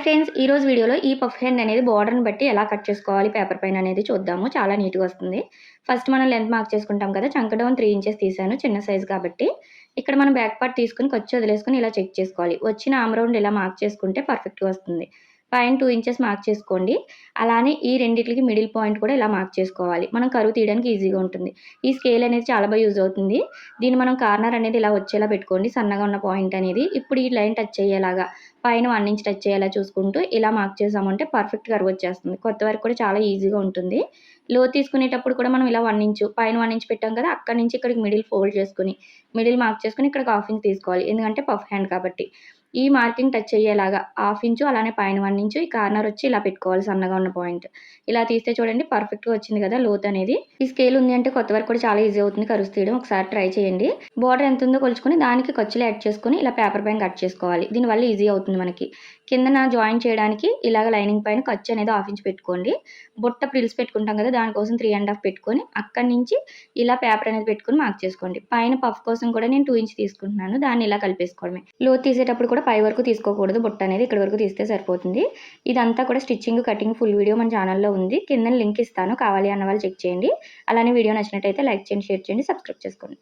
Friends, ఈరోజు వీడియోలో ఈ పఫ్ హ్యాండ్ అనేది బోర్డర్‌ని బట్టి ఎలా కట్ చేసుకోవాలి పేపర్ పైన అనేది చూద్దాము. చాలా నీట్‌గా వస్తుంది. ఫస్ట్ మనం లెంత్ మార్క్ చేసుకుంటాం కదా! చంక డౌన్ 3 ఇంచెస్ తీశాను చిన్న సైజ్ కాబట్టి. ఇక్కడ మనం బ్యాక్ పార్ట్ తీసుకొని ఖర్చు వదిలేసుకొని ఇలా చెక్ చేసుకోవాలి. వచ్చిన ఆర్మ్ రౌండ్ ఇలా మార్క్ చేసుకుంటే పర్ఫెక్ట్‌గా వస్తుంది. పైన 2 ఇంచెస్ మార్క్ చేసుకోండి. అలానే ఈ రెండిట్లకి మిడిల్ పాయింట్ కూడా ఇలా మార్క్ చేసుకోవాలి. మనం కరువు తీయడానికి ఈజీగా ఉంటుంది. ఈ స్కేల్ అనేది చాలా బాగా యూజ్ అవుతుంది. దీన్ని మనం కార్నర్ అనేది ఇలా వచ్చేలా పెట్టుకోండి. సన్నగా ఉన్న పాయింట్ అనేది. ఇప్పుడు ఈ లైన్ టచ్ అయ్యేలాగా పైన 1 ఇంచ్ టచ్ అయ్యేలా చూసుకుంటూ ఇలా మార్క్ చేసామంటే పర్ఫెక్ట్ కర్వ్ వచ్చేస్తుంది. కొత్త వారికి కూడా చాలా ఈజీగా ఉంటుంది. లోతు తీసుకునేటప్పుడు కూడా మనం ఇలా 1 ఇంచు పైన 1 ఇంచ్ పెట్టాం కదా! అక్కడి నుంచి ఇక్కడికి మిడిల్ ఫోల్డ్ చేసుకొని, మిడిల్ మార్క్ చేసుకొని ఇక్కడికి 1/2 ఇంచ్ తీసుకోవాలి. ఎందుకంటే పఫ్ హ్యాండ్ కాబట్టి. ఈ మార్కింగ్ టచ్ అయ్యేలాగా 1/2 ఇంచు అలానే పైన 1 ఇంచు ఈ కార్నర్ వచ్చి ఇలా పెట్టుకోవాలి సన్నగా ఉన్న పాయింట్. ఇలా తీస్తే చూడండి పర్ఫెక్ట్‌గా వచ్చింది కదా లోతు అనేది. ఈ స్కేల్ ఉంది అంటే కొత్త వారికి కూడా చాలా ఈజీ అవుతుంది కరువు తీయడం. ఒకసారి ట్రై చేయండి. బోర్డర్ ఎంత ఉందో కొలుచుకొని దానికి ఖర్చులు యాడ్ చేసుకొని ఇలా పేపర్ పైన కట్ చేసుకోవాలి. దీనివల్ల ఈజీ అవుతుంది మనకి. కిందన జాయిన్ చేయడానికి ఇలాగ లైనింగ్ పైన ఖర్చు అనేది 1/2 ఇంచ్ పెట్టుకోండి. బుట్ట ప్రిల్స్ పెట్టుకుంటాం కదా! దానికోసం 3 1/2 పెట్టుకొని అక్కడి నుంచి ఇలా పేపర్ అనేది పెట్టుకొని మార్క్ చేసుకోండి. పైన పఫ్ కోసం కూడా నేను 2 ఇంచ్ తీసుకుంటున్నాను. దాన్ని ఇలా కలిపేసుకోవడమే. లోతు తీసేటప్పుడు కూడా పై వరకు తీసుకోకూడదు. బుట్ట అనేది ఇక్కడి వరకు తీస్తే సరిపోతుంది. ఇదంతా కూడా స్టిచ్చింగ్, కటింగ్ ఫుల్ వీడియో మన ఛానల్‌లో ఉంది. కిందన లింక్ ఇస్తాను. కావాలి అన్న వాళ్ళు చెక్ చేయండి. అలానే వీడియో నచ్చినట్టయితే లైక్ చేయండి, షేర్ చేయండి, సబ్స్క్రైబ్ చేసుకోండి.